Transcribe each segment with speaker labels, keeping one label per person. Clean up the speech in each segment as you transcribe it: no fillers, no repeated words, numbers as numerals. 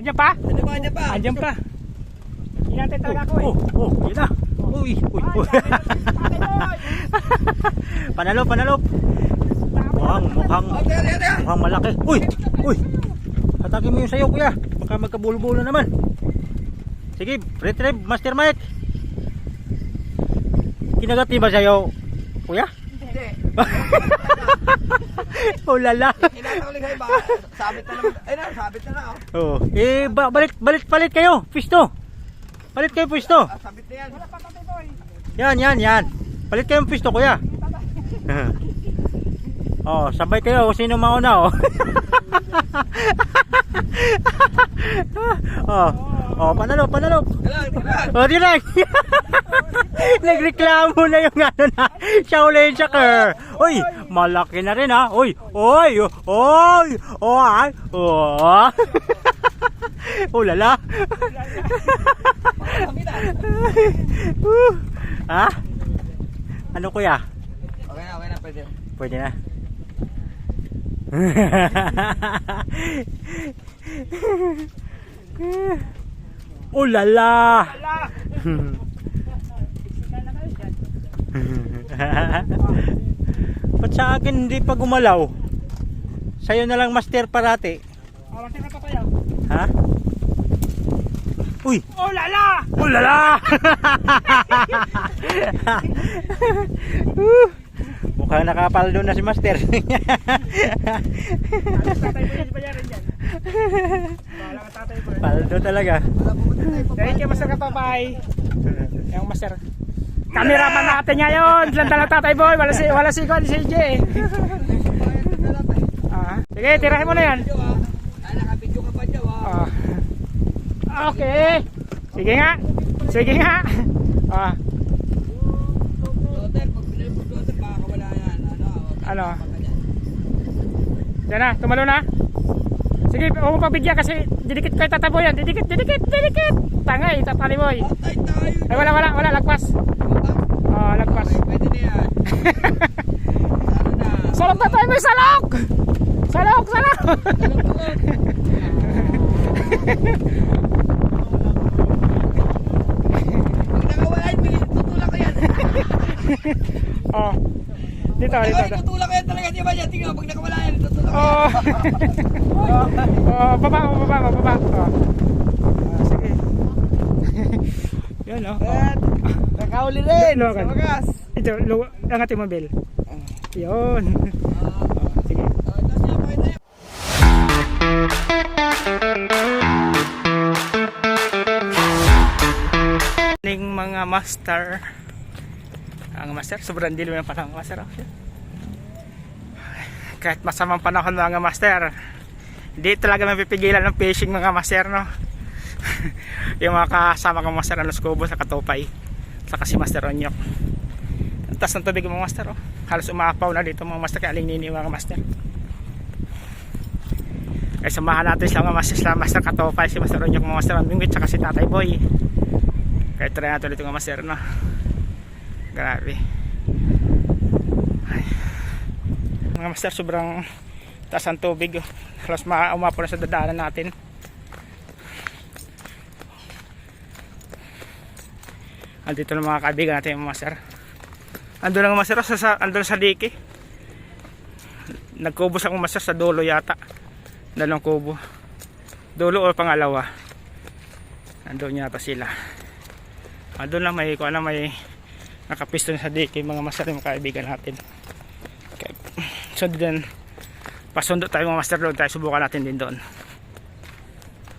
Speaker 1: Andiyan pa?
Speaker 2: Andiyan pa.
Speaker 1: Andiyan pa. Hinantay talaga ako eh.
Speaker 3: Yun na. Uy. Panalop. Mukhang malaki. Uy. Hatakin mo yung sayo, kuya. Baka magkabulo-bulo naman. Sige, retrieve, Master Mike. Kinagati ba sayo, kuya?
Speaker 2: Hindi.
Speaker 3: Oh lala.
Speaker 2: Inatawag kayo ba? Sabit na naman. Ay na, sabit na na oh.
Speaker 3: Balit kayo, pwesto. Palit kayo pwesto.
Speaker 2: Sabit na yan.
Speaker 1: Wala pa Tatay Boy.
Speaker 3: Yan. Palit kayo pwesto, kuya. Oh, sabay kayo sino mauna oh. Panalop. Oh, di lang. Nagreklamo na yung ano na. Shaolin Soccer. Uy, malaki na rin ha. Uy. Oh, lala. Ha? Ano kuya?
Speaker 2: Okay na, pwede.
Speaker 3: Pwede na. Oh lala. Ba't sa akin hindi pa gumalaw? Sa'yo na lang master parati.
Speaker 1: Master na pa tayo.
Speaker 3: Ha? Uy!
Speaker 1: Oh lala!
Speaker 3: Oh lala! Mukhang nakapaldo na si master.
Speaker 1: Tatay Boy, pa yan dyan. Bahala ka Tatay Boy.
Speaker 3: Paldo talaga.
Speaker 1: Dahil kay Master Katopay. Yung Master. Cameraman natin ngayon. Dilan talang Tatay Boy. Wala si CJ. Sige, tirahin mo na yan.
Speaker 2: Nakabidyo ka pa dyan
Speaker 1: Okay. Sige nga.
Speaker 2: Hotel, pag pinilipod hotel, baka wala yan.
Speaker 1: Ano? Yan na, tumalo na. Sige, huwag mo pabigyan kasi didikit kayo Tatay Boy yan. Didikit. Tangay, Tatay Boy.
Speaker 2: Patay tayo.
Speaker 1: Ay, wala, lagpas. Lagpas.
Speaker 2: Pwede na yan. Sana na.
Speaker 1: Salok Tatay Boy, salok! Salok!
Speaker 2: Pag nakawala yun, tutulak ko yan.
Speaker 1: Dito.
Speaker 2: Tutulak ko yan talaga. Di ba yan? Tingnan, pag nakawala yan, tutulak ko yan.
Speaker 1: Baba. Sige. Yan
Speaker 2: Nakahuli rin.
Speaker 1: Sa
Speaker 2: wagas.
Speaker 1: Ito, angatin mo bell. Yun. Sige.
Speaker 2: Tapos niya, pakita yun.
Speaker 1: Mga master. Ang master, sobrang dilim ng panahon master. Kahit masamang panahon mga master, hindi talaga mapipigilan ng fishing mga master, no? Yung mga kasama kong master ng Los Cobos sa Katopay, saka si Master Onyok. Ang taas ng tubig mga master, halos umapaw na dito mga master, kaya aling mga master. Kaya samahan natin sila mga master, sila Master Katopay, si Master Onyok, mga master Ambingwit, saka si Tatay Boy. Kaya try natin ulit mga master, no? Grabe. Ay. Mga master, sobrang taas ang tubig, halos umapaw na sa dadaanan natin. Andito na mga kaibigan natin mga master. Andun lang master andun sa diki. Nagkubo sa master sa dulo yata. Dalawang kubo. Dulo o pangalawa. Andun yata sila. Andun lang may nakapiston sa diki mga master mga kaibigan natin. Okay. So din pasundo tayo mga master doon, tayo subukan natin din doon.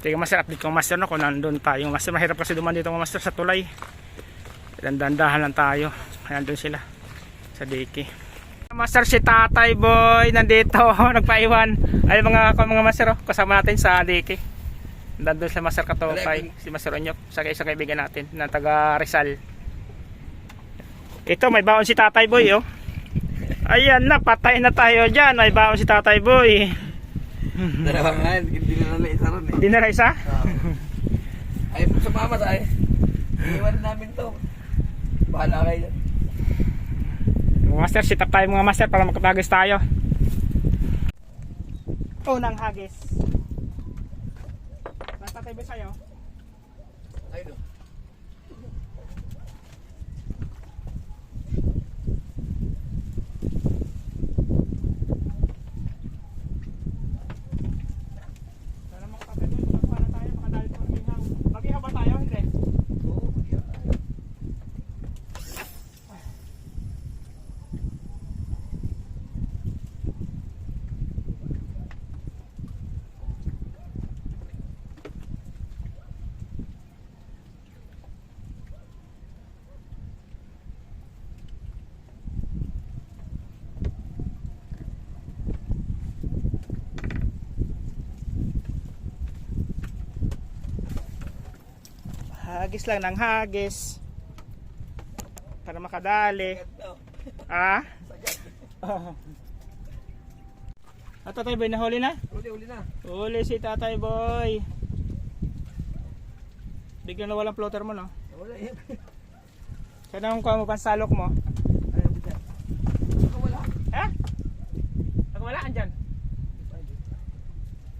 Speaker 1: Tingnan master, update ko master no kung nandun tayo. Master mahirap kasi duman dito mga master sa tulay. Dandahan lang tayo. Ayan doon sila sa diki. Master si Tatay Boy nandito nagpaiwan. Ay mga master kasama natin sa diki. Nandun sa Master Katopay, si Master Onyok, sa isang kaibigan natin na taga Rizal. Ito may baon si Tatay Boy Ayan na, patay na tayo dyan. May baon si Tatay Boy.
Speaker 2: Dalawa nga, hindi na isa ron
Speaker 1: Hindi na isa?
Speaker 2: Ay, sumama tayo. Iwan namin to. Bahala kayo.
Speaker 1: Mga master, sit up tayo mga master para makapagis tayo. Unang hagis. Basta Tatay Boy sa'yo.
Speaker 2: Ayun o.
Speaker 1: Sana mga Tatay Boy, makakuha na tayo, makadali sa mag-ihaw. Mag-ihaw ba tayo? Hindi.
Speaker 2: Oo, yan.
Speaker 1: Hagis lang ng hagis. Para makadali. Ah? Ah, Tatay Boy, nahuli na?
Speaker 2: Uli na.
Speaker 1: Huli si Tatay Boy. Biglang na walang floater mo, no?
Speaker 2: Wala yan.
Speaker 1: Sana kung kuha mo pansalok mo.
Speaker 2: Ayun, bisa. Wala.
Speaker 1: Ha? Wala, andyan.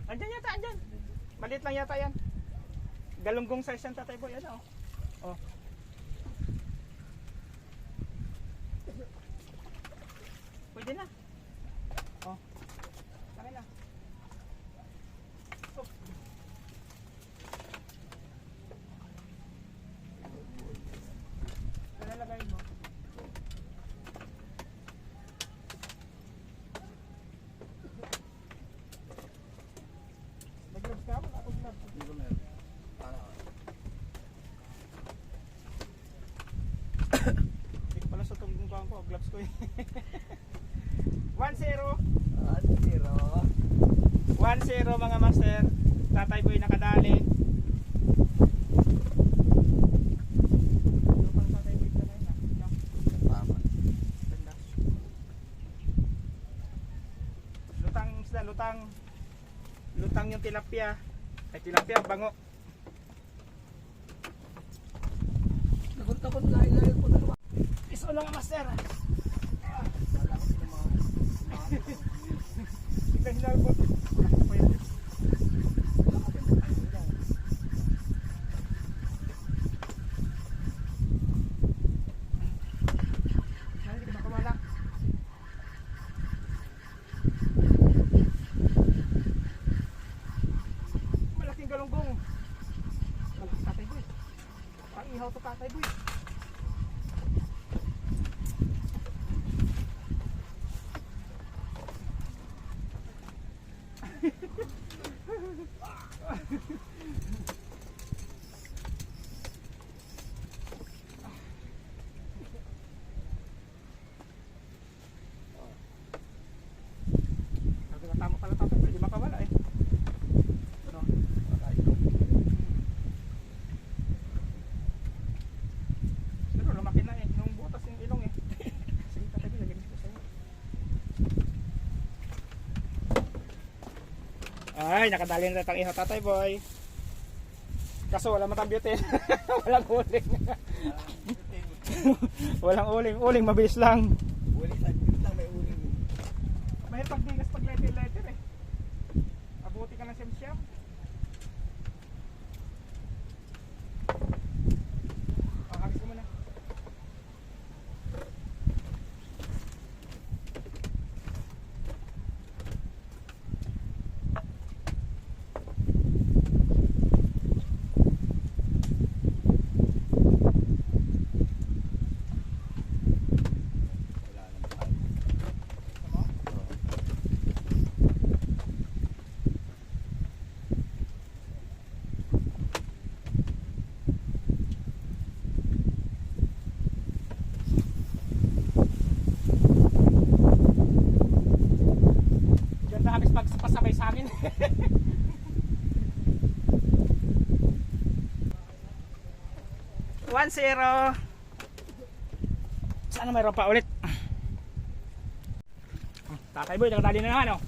Speaker 1: Andyan yata, andyan. Maliit lang yata yan. Galunggong size yan, Tatay Boy. Ano? Oh. Pwede na. Oh. Tangin na. Oh. Nalalagay mo. Nag-gloves ka? Wala akong gloves.
Speaker 2: Hindi ko meron.
Speaker 1: Hindi ko pala sa tulong ko. Gloves ko eh. 1-0. 1-0 mga master. Tatay Boy nakadali. Lupang Tatay Boy pala yun ah. No?
Speaker 2: Tama.
Speaker 1: Ganda. Lutang isda, lutang. Lutang yung tilapia. Ay tilapia, bango.
Speaker 2: Takot na ilalim ko na naman.
Speaker 1: Iso na nga master. Tignan hinal po. Hindi ka makawala. Malaking galunggong. Malaking Tatay Boy. Ang ihaw to Tatay Boy. Tama pala Tatay Boy, di makawala eh. Ano? Pero lumaki na eh, nung butas yung ilong eh. Sige Tatay Boy, lagyan ko sa'yo. Ay, nakadali na itang ihaw Tatay Boy. Kaso wala matang beauty. Walang uling. Walang uling. Uling mabilis lang.
Speaker 2: Uli sa gilid lang may uling.
Speaker 1: Mahirap pagbigas pag letter eh. Abuti ka ng siyam-siyam. Hagis ko muna. Ganda hagis pasabay sa amin. One zero. Sana mayroon pa ulit. Tatay Boy, nakadali na naman oh.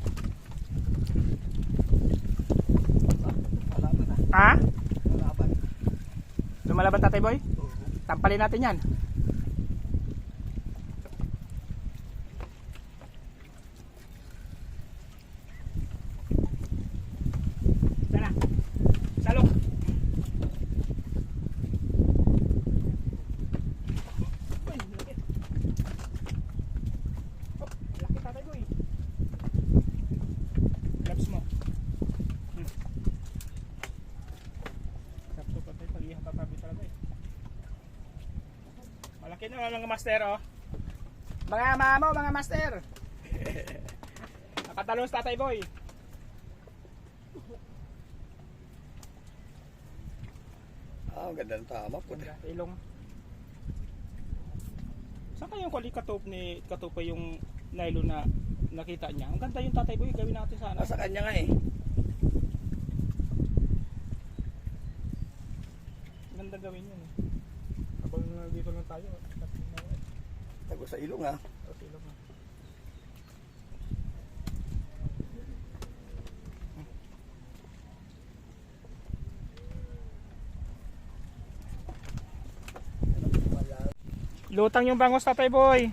Speaker 2: Malaban na.
Speaker 1: Ha?
Speaker 2: Malaban.
Speaker 1: Lumalaban Tatay Boy?
Speaker 2: Oo.
Speaker 1: Tampalin natin yan. Sana. Salok. Makin naman mga master oh. Mga mamo, mga master. Nakatalon sa Tatay Boy.
Speaker 2: Ah, ganda ng tama po.
Speaker 1: Ilong. Saan kayong kwali katupa yung nylon na nakita niya? Ang ganda yung Tatay Boy, gawin natin sana.
Speaker 2: Nasa kanya nga eh.
Speaker 1: Ganda gawin yun eh. Habang dito lang tayo.
Speaker 2: Tago sa ilong ha.
Speaker 1: Ilong. Lutang yung bangos Tatay Boy.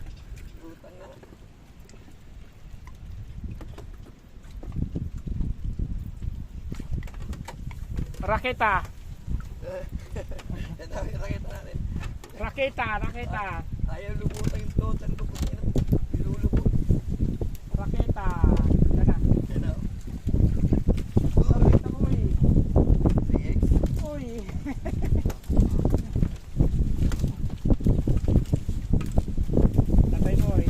Speaker 1: Raketa.
Speaker 2: Ito yung raketa natin.
Speaker 1: Raketa.
Speaker 2: Ayaw lubutang yung total ko. Ilulubot.
Speaker 1: Raketa. Yan na.
Speaker 2: Yan o.
Speaker 1: Raketa Boy.
Speaker 2: CX.
Speaker 1: Uy. Tatay Boy.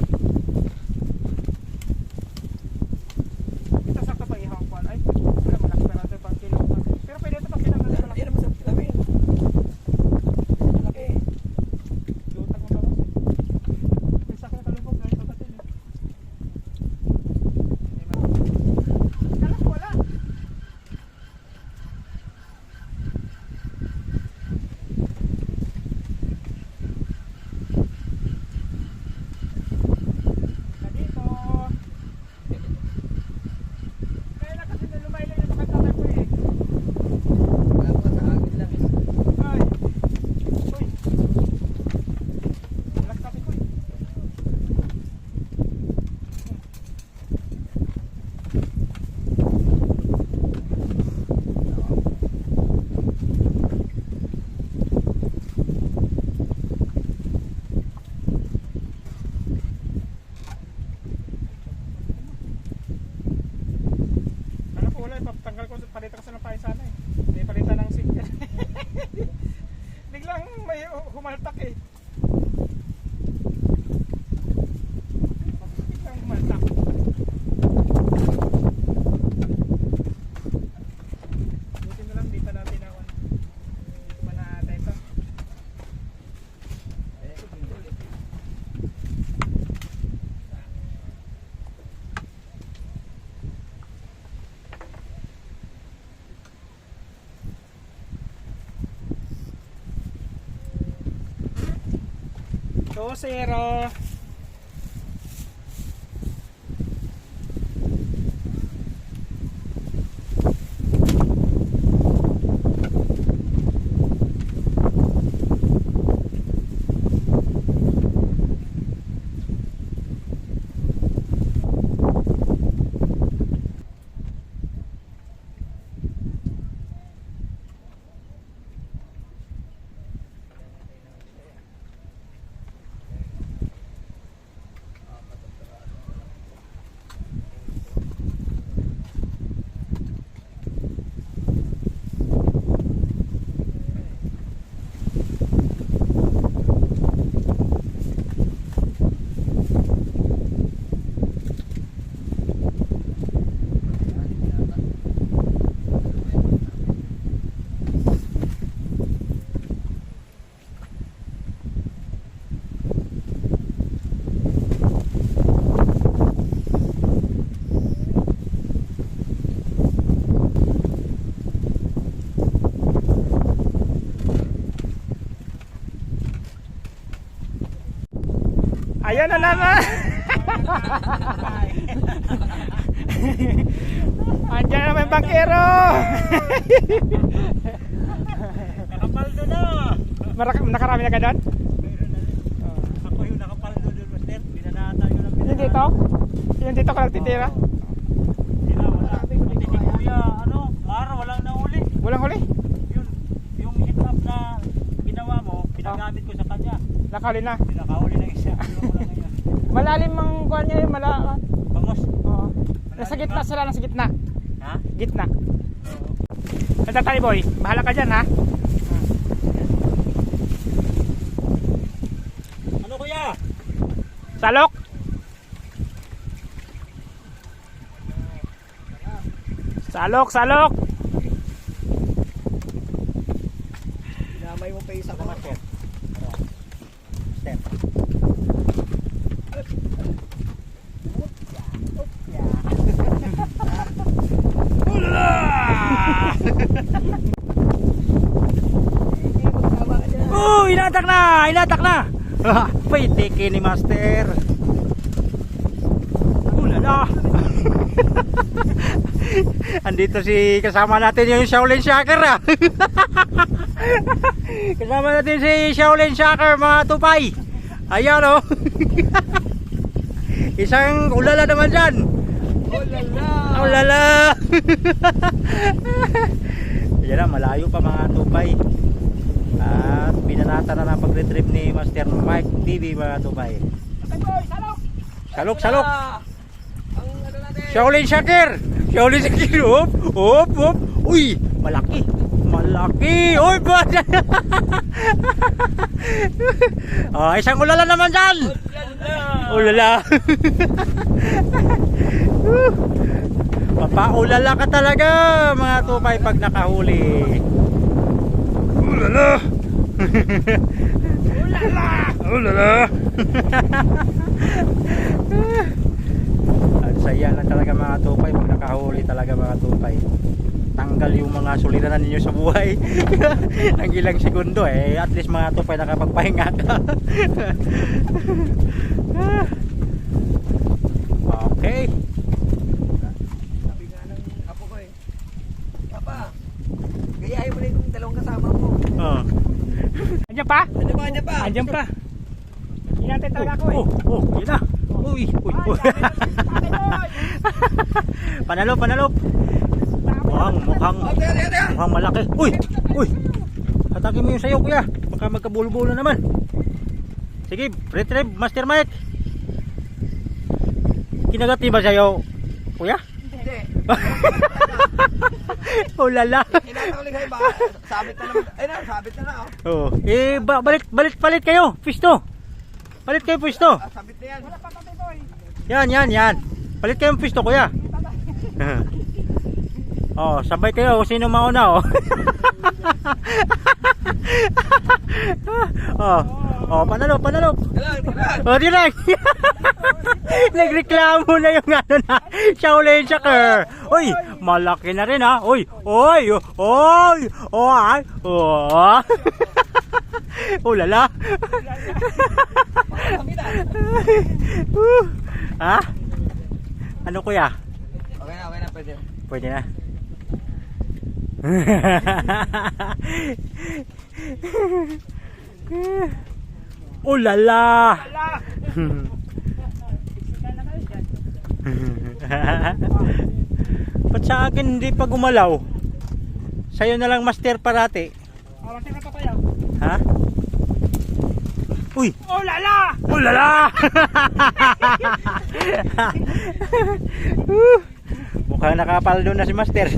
Speaker 1: Ito sakto pa ihang kwan. Ay, wala malaki pa natin pang kilo. Pero pwede ito pang kilo.
Speaker 2: Yan ang masarap namin. Laki.
Speaker 1: Lutang mo bangos eh. May sakit na kalubog. Gawin pa batin eh. Kala ko wala. Dito. Kaya na kasi na lumaylay yung mga Tatay Boy eh.
Speaker 2: Wala pa sa amin lang eh.
Speaker 1: Ay. Uy. Walang Tatay Boy. Ano po wala, ipapatanggal ko, palitan ko sa ng pahay sana eh. May palitan ng sink. Biglang may humaltak eh. Biglang humaltak. Buti na lang, dito natin ako. Manata ito. Tosero. Ayan na naman. Andiyan na naman yung bangkero.
Speaker 3: Nakapaldo na.
Speaker 1: Nakarami na ka doon?
Speaker 3: Ako yung nakapaldo doon, Master. Binanata nyo lang.
Speaker 1: Yung dito? Yung dito ka lang titira?
Speaker 3: Sila, wala. Pati si Kuya, walang nahuli.
Speaker 1: Walang huli?
Speaker 3: Yung hit up na ginawa mo, pinagamit ko sa kanya.
Speaker 1: Nakahuli na.
Speaker 3: Pinakahuli ng isa. Ano ko lang ngayon.
Speaker 1: Malalim ang kuhan niya yun.
Speaker 3: Bangos.
Speaker 1: Oo. Nasa gitna sila, nasa gitna.
Speaker 3: Ha?
Speaker 1: Gitna. Tatay Boy, bahala ka dyan ha. Salok. Salok, salok.
Speaker 2: Dinamay mo pa isa ko.
Speaker 3: Master. Step. Oh, inatak na! Inatak na! Paitiki ni Master. Ulala! Andito si kasama natin yung Shaolin Shocker ah. Kasama natin si Shaolin Shocker mga tupay. Ayan oh. Isang ulala naman dyan.
Speaker 2: Ulala!
Speaker 3: Ulala! Ayan na, malayo pa mga tupay. At binanata na ng pag-retrieve ni Master Mike TV mga tupay. Salok, salok!
Speaker 2: Ang ano natin?
Speaker 3: Shaolin Shocker! Shaolin Shocker! Hop! Hop! Hop! Uy! Malaki! Malaki! Uy! Bada! Oh, isang ulala naman dyan! Ulala! Papaulala ka talaga mga tupay pag nakahuli. Ulala! Ulala! Ulala! Ang saya lang talaga mga tupay pag nakahuli talaga mga tupay. Tanggal yung mga suliranan ninyo sa buhay. Ng ilang segundo eh. At least mga tupay nakapagpahinga ka. Okay.
Speaker 2: Sabi nga ng apo ko eh. Papa, gayahin mo na yung dalawang kasama mo.
Speaker 3: Oh.
Speaker 1: Andiyan pa?
Speaker 2: Ano ba niya pa?
Speaker 1: Andiyan pa. Hinantay talaga ako eh.
Speaker 3: Oh, yun na. Uy, uy, uy. Panalop, panalop. Mukhang malaki. Uy, uy. Hatakin mo yung sayo kuya. Baka magkabulo-bulo naman. Sige, retrieve Master Mike. Kinagat niyo ba sayo kuya?
Speaker 2: Hindi.
Speaker 3: Oh lala.
Speaker 2: Inatawag kayo ba? Sabit na naman. Ay na, sabit na na oh.
Speaker 3: Oh, eh palit kayo. Pwesto. Palit kayo pwesto.
Speaker 2: Sabit na yan. Wala pa tatay boy.
Speaker 3: Yan. Palit kayong pwesto kuya. Oh, sabay kayo kung sino mauna oh. Oh, panalop.
Speaker 2: Dalang.
Speaker 3: Oh, di lang. Nagreklamo na yung ano na Shaolin Shocker. Uy, malaki na rin ha. Uy. Oh, ay. Oh. Oh, lala. Ha? Ano kuya?
Speaker 2: Okay na, pwede.
Speaker 3: Pwede na. Oh lala. Ba't sa akin hindi pa gumalaw? Sa'yo na lang master parati. Ha? Uy!
Speaker 1: Oh lala!
Speaker 3: Oh lala! Mukhang nakapaldo na si master.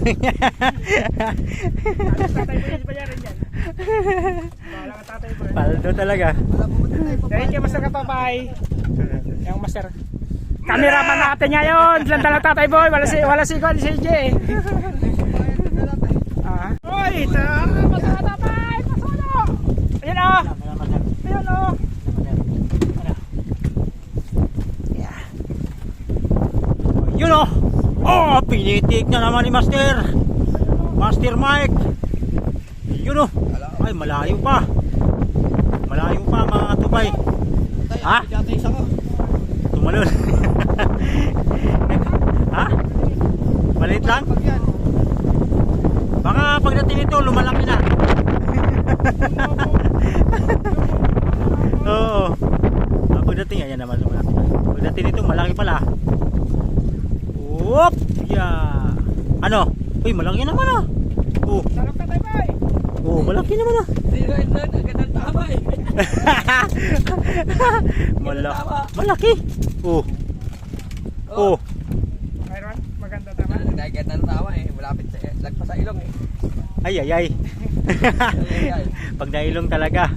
Speaker 3: Paldo talaga.
Speaker 1: Dahil kay Master Katapay. Yung Master cameraman natin ngayon. Diyan talaga Tatay Boy. Wala si CJ. Oy, ito. Master Katapay. Pasulo. Ayun o. Ayun o.
Speaker 3: Yun o. Oh, pinitik na naman ni Master Mike. Yun o. Ay, malayo pa mga tupay. Ha? Tumalon. Ha? Maliit lang? Baka pagdating nito lumalaki na. Oo. Pagdating ayan naman lumalaki na. Pagdating nito malaki pala. Whoop! Yeah. Ano? Uy, malaki naman ah. Oh.
Speaker 1: Sarap Tatay Boy.
Speaker 3: Oh, malaki naman ah.
Speaker 2: Agad tama eh.
Speaker 3: Malaki. Oh. Oh.
Speaker 1: Mayroon, maganda tama.
Speaker 2: Agad ng tama eh. Malapit sa lagpas sa ilong eh.
Speaker 3: Ay. Pag nailong talaga.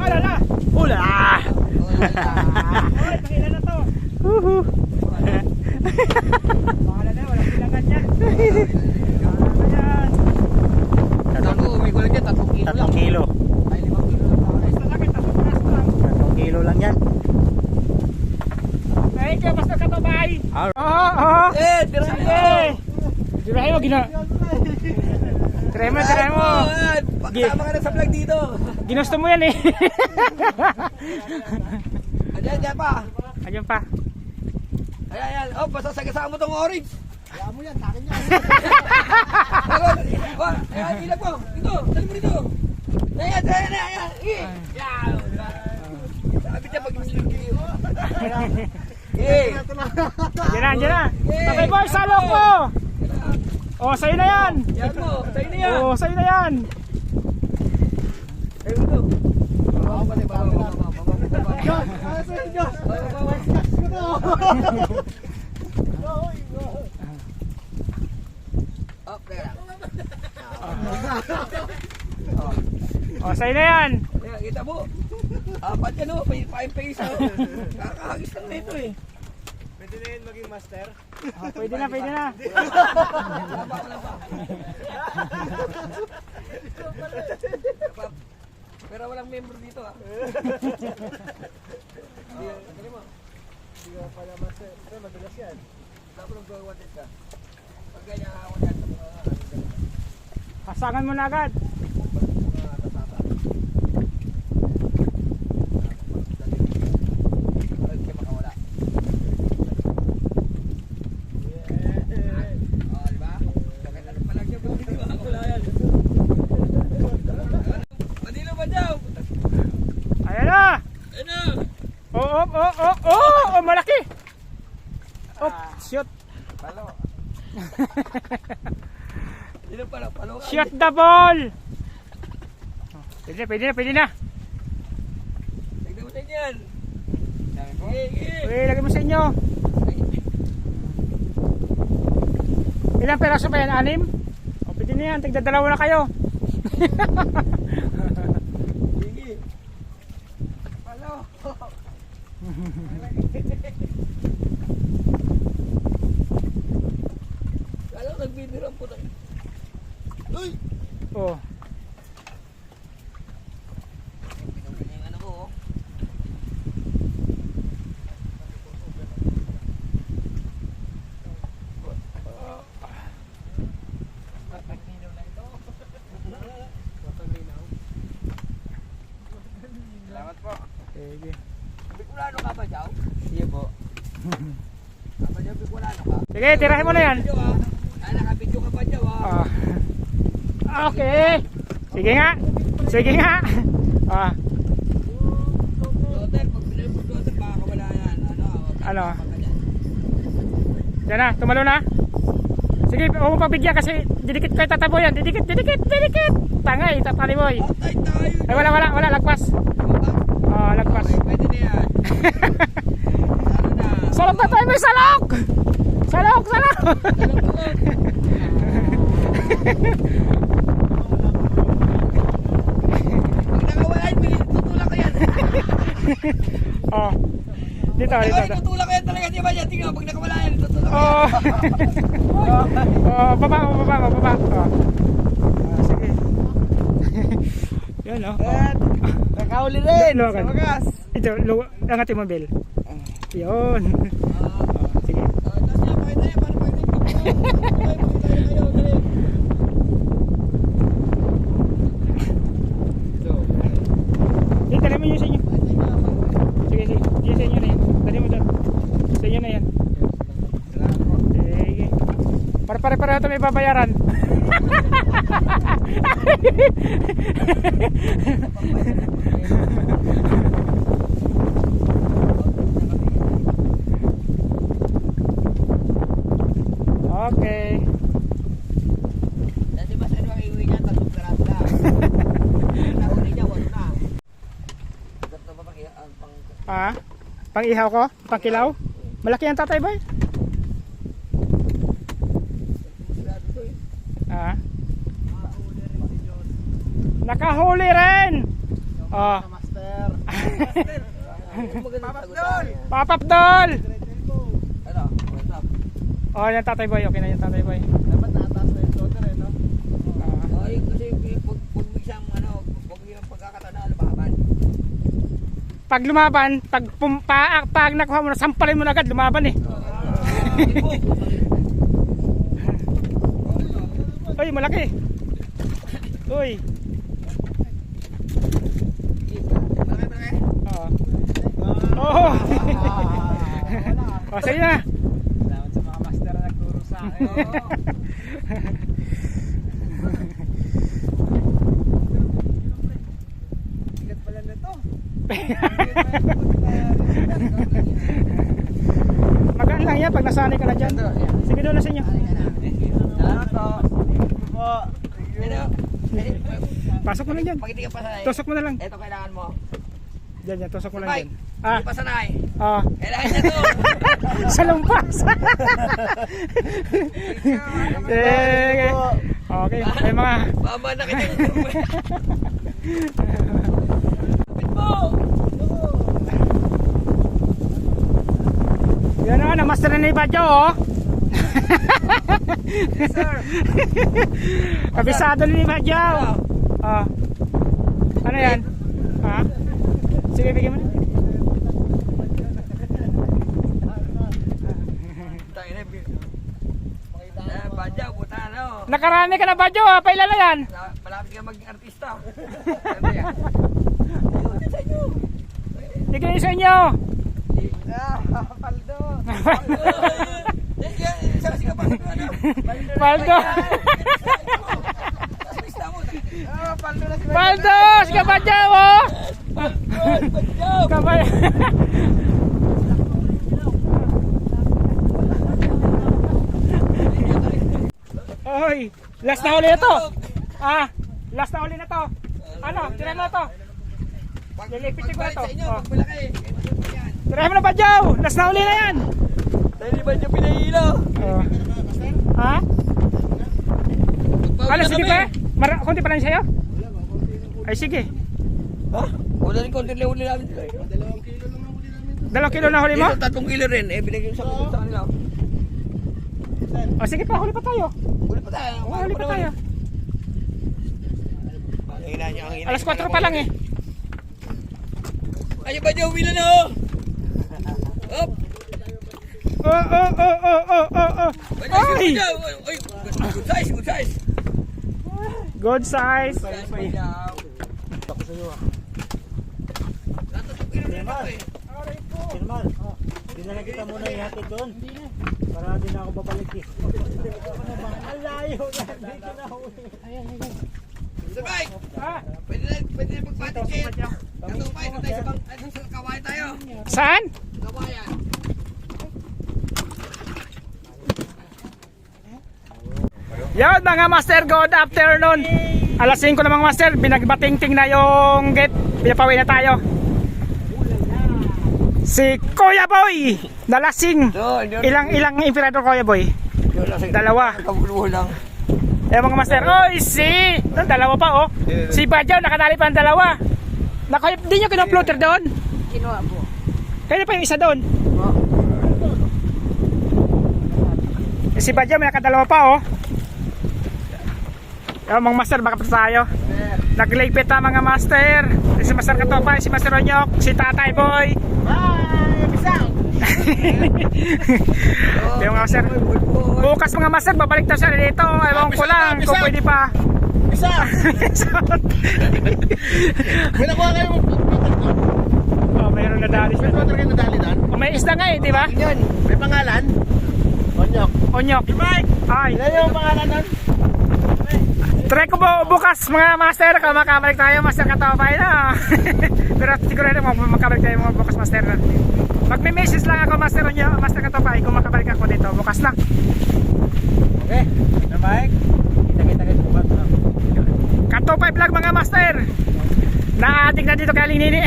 Speaker 1: Alala! Ula! Oy, pangilan na to. Huhu. Pangalan na, walang bilangan yan. Ayan.
Speaker 2: Ako, may kulang dyan, 3 kilo lang.
Speaker 3: 3 kilo.
Speaker 2: Ay, 5 kilo lang.
Speaker 1: Basta laki, tapos piraso lang.
Speaker 3: 3 kilo lang yan.
Speaker 1: Thank you, Pastor Katabay.
Speaker 3: Alright.
Speaker 1: Oo.
Speaker 2: Eh, tirahin mo!
Speaker 1: Tirahin mo, tirahin mo.
Speaker 2: Pakasama ka na sa vlog dito.
Speaker 1: Ginusto mo yan eh.
Speaker 2: Ayan pa.
Speaker 1: Ayun pa.
Speaker 2: Ayan. Oh, basta sagasama mo tong orange.
Speaker 4: Kaya mo yan, takin yan.
Speaker 2: Ayan, ilag mo. Dito, dali mo dito. Ayan. Yan. Sabi niya pag ilag kayo.
Speaker 1: Diyan na. Tatay boy, salok mo. Oh, sa'yo na yan.
Speaker 2: Yan mo, sa'yo na yan.
Speaker 1: Oh, sa'yo na yan.
Speaker 2: Sa'yo mo to. Baba, baba.
Speaker 4: Diyos! Ano sa'yo, Diyos?
Speaker 2: Oh, teka lang.
Speaker 1: Oh, sa'yo na yan.
Speaker 2: Ayan, kita mo. Apat yan o, 5 pesos. Kakahagis lang na ito eh.
Speaker 4: Pwede na yun maging master?
Speaker 1: Oh, pwede na.
Speaker 2: Wala pa. Pero walang member dito ah. Tanggalin mo.
Speaker 4: Hindi ka pala master. Pero madulas yan.
Speaker 2: Tapos nag-wanted ka. Pag ganyan ako dyan sa mga
Speaker 1: Pasangan mo na agad.
Speaker 2: tatata. Huwag kayo makawala. Oh, di ba? Bakit ano pa lang siya? Bakit di ba ako wala yan? Manilo ba daw?
Speaker 1: Ayan na.
Speaker 2: Ano?
Speaker 1: Oh, malaki. Oh, shoot.
Speaker 2: Palo. Sino pala? Palo ka?
Speaker 1: Shoot the ball. Oh, pwede na.
Speaker 2: Tignan mo tayo yan. Sige.
Speaker 1: Uy, lagay mo sa inyo. Ilang peraso ba yan? 6? O, pwede na yan. Tigdadalawa na kayo.
Speaker 2: Sige. Palo. Kala ko nagbibirang po tayo. Uy!
Speaker 1: Oh.
Speaker 2: Pinagpili yung ano ko oh. Salamat po.
Speaker 1: Sige.
Speaker 2: Bicolano ka ba, Jow? Sige po. Ka ba, Jow? Bicolano ka?
Speaker 1: Sige, tirahin mo na yan.
Speaker 2: Video, ah. Ah, nakabidyo ka pa, Jow, ah.
Speaker 1: Okay. Sige nga.
Speaker 2: Daughter, pag pinag mo daughter, baka wala yan.
Speaker 1: Ano? Diyan na, tumalo na. Sige, huwag mo pabigyan kasi didikit ko yung tatabo yan. Didikit. Tangay, tatali boy.
Speaker 2: Patay tayo.
Speaker 1: Ay, wala, lagpas. Oh, lagpas.
Speaker 2: Okay, pwede na yan. Ano na?
Speaker 1: Salok na tayo, may salok! Salok!
Speaker 2: Pag nakawalan, tutulak ko yan.
Speaker 1: Oh. Dito.
Speaker 2: Tutulak ko yan talaga, di ba yan? Tingnan, pag nakawala yan, tutulak ko yan.
Speaker 1: Oh. Baba. Oh. Sige. Yan oh.
Speaker 2: Nakahuli rin.
Speaker 1: Sa wakas. Ito, angatin mo, Bel. Yun. Sige.
Speaker 2: Tapos niya, pakita yan, para pakita yung picture. Pakita kayo, dali.
Speaker 1: Dali mo yun sa inyo. Sige. Yun sa inyo na yan. Dali mo doon. Sa inyo na yan. Sige. Pare-pareho ito may babayaran. Okay.
Speaker 2: Dati ba saan ang iuwi niya? 3 peraso lang. Nahuli niya, 8 na. Ganito ba ang pang...
Speaker 1: Pang-ihaw ko? Pang-kilaw? Malaki ang tatay boy? Nakahuli rin! Oh.
Speaker 4: Master.
Speaker 2: Papapdol!
Speaker 1: Papapdol!
Speaker 2: Ano? What's up?
Speaker 1: Oh, yan tatay boy. Okay na yan tatay boy.
Speaker 4: Dapat nataas na yung floater eh, no?
Speaker 2: Ay, kasi pag isang ano, pag yung pagkakataon na lumaban.
Speaker 1: Pag lumaban, pag nakuha mo na, sampalin mo na agad, lumaban eh. Uy, malaki. Uy.
Speaker 2: Malaki.
Speaker 1: Oo. Oh. Oh, sige na.
Speaker 3: Salamat sa mga master na nagturo sa akin.
Speaker 4: Sigat pala na to.
Speaker 1: Magaan lang yan pag nasanay ka na dyan. Sige doon na sa inyo.
Speaker 2: Salamat po. Ano?
Speaker 1: Pasok mo lang dyan.
Speaker 2: Pag hindi ka pasanay,
Speaker 1: Tusok mo na lang.
Speaker 2: ito kailangan mo.
Speaker 1: Dyan, dyan. Tusok mo lang
Speaker 2: Mike,
Speaker 1: dyan. Ah,
Speaker 2: hindi pasanay.
Speaker 1: ah.
Speaker 2: Kailangan niya to.
Speaker 1: Sa lumpas. Sige. Okay. May mga...
Speaker 2: Mama na kita. Kapit mo.
Speaker 1: Yan na, na-master na ni Badyo, oh.
Speaker 2: Yes, sir.
Speaker 1: Kabisado ni Badyo. Oh. Ano yan? Ha? Sige, bigyan mo na.
Speaker 2: Tayo na. Badyaw, puta ano.
Speaker 1: Nakarami ka na Badyo, ha? Pailala yan.
Speaker 2: Malapit ka maging artista. Ano yan?
Speaker 1: Bigyan sa inyo.
Speaker 4: Paldo.
Speaker 1: Paldo.
Speaker 4: Paldo na si
Speaker 1: Paldo, sige Badyo, oh. Kabay. Oy, last na huli na to. Ah, last na huli na to. Ano, tira mo na to. Lilipitin ko na to. Oh. Tira mo na Badyo, last na huli na yan.
Speaker 2: Dahil di ba niya pinahilo?
Speaker 1: Oh. Ha? Ano, sige pa? Konti pa lang sa'yo? Ay, sige.
Speaker 2: Ha? Wala rin konti lang huli namin sila.
Speaker 1: 2 kilo na huli mo?
Speaker 2: Dito 3 kilo rin. Eh, binigyan sa kanila.
Speaker 1: O, sige pa, huli pa tayo.
Speaker 2: Huli pa tayo.
Speaker 1: Oo, huli pa tayo.
Speaker 2: Ang hina niya, ang hina.
Speaker 1: Alas 4 pa lang eh.
Speaker 2: Ayun ba niya umila na oh? Up!
Speaker 1: Oh. Ay!
Speaker 2: Ay! Good size, good size.
Speaker 1: Good size.
Speaker 2: Tapos sa'yo ah. Natutupin rin ako eh.
Speaker 3: Firman, dinala kita muna ihatid doon. Para din ako babalik eh. Ang layo na, dito na huli.
Speaker 2: Sir Mike,
Speaker 1: Ha?
Speaker 2: pwede na magpatikit. Katupay na tayo sa kawayan tayo.
Speaker 1: Saan?
Speaker 2: Kawayan.
Speaker 1: Yan mga master, good afternoon. Alas 5 na mga master, binagbatingting na yung gate. Pinapawi na tayo. Si Kuya Boy, nalasing. Ilang emperador Kuya Boy? 2.
Speaker 2: Kabuluho lang.
Speaker 1: Eh mga master, oy doon 2 pa oh. Si Badyaw nakadali pa ng 2. Di nyo kinoploater doon?
Speaker 2: Kinuha po.
Speaker 1: Kaya pa yung isa doon. Eh, si Badyaw may nakadalawa pa oh. Mga master, baka pa tayo. Nagligpit na mga master. Si Master Katopay, si Master Onyok, si Tatay Boy.
Speaker 4: Bye! Bisang!
Speaker 1: Yung mga master. Bukas mga master, babalik daw siya dito. Ewan ko lang kung pwede pa.
Speaker 4: Bisang! May nakuha kayo mo.
Speaker 1: Oh, mayroon na dali
Speaker 4: May
Speaker 1: siya.
Speaker 4: floater kayo nadali doon?
Speaker 1: Oh, may isda nga eh, di ba?
Speaker 4: Yan. May pangalan? Onyok.
Speaker 1: Onyok. Ay.
Speaker 4: Ilan yung pangalan doon?
Speaker 1: Try ko bukas mga master, kung makabalik tayo Master Katopay na. Pero siguro rin makabalik tayo mga bukas master. Magme-message lang ako Master Onyok, Master Katopay kung makabalik ako dito bukas na.
Speaker 3: Okay, Sir Mike. Kita-kita kayo bukas na.
Speaker 1: Katopay vlog mga master. Na-addict na dito kay Aling Nini.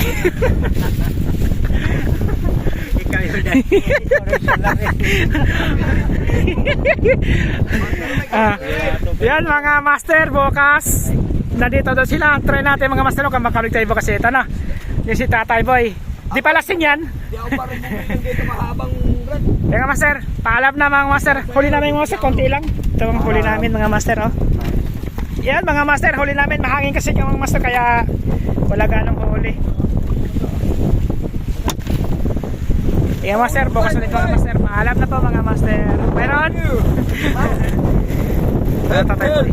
Speaker 3: Ikaw yun dahil.
Speaker 1: Yan mga master, bukas nandito daw sila. Try natin mga master kung makalig tayo ba kasi ito na. Yung si Tatay Boy. Di pala yan.
Speaker 2: Di ako parang bumili dito mahabang rad.
Speaker 1: Mga master, paalam na mga master. Huli namin mga master, konti lang. Ito ang huli namin mga master, oh. Yan mga master, huli namin. Mahangin kasi yung mga master, kaya wala ganong huli. Yan master, bukas ulit mga master. Paalam na po mga master. Meron? Tatay Boy.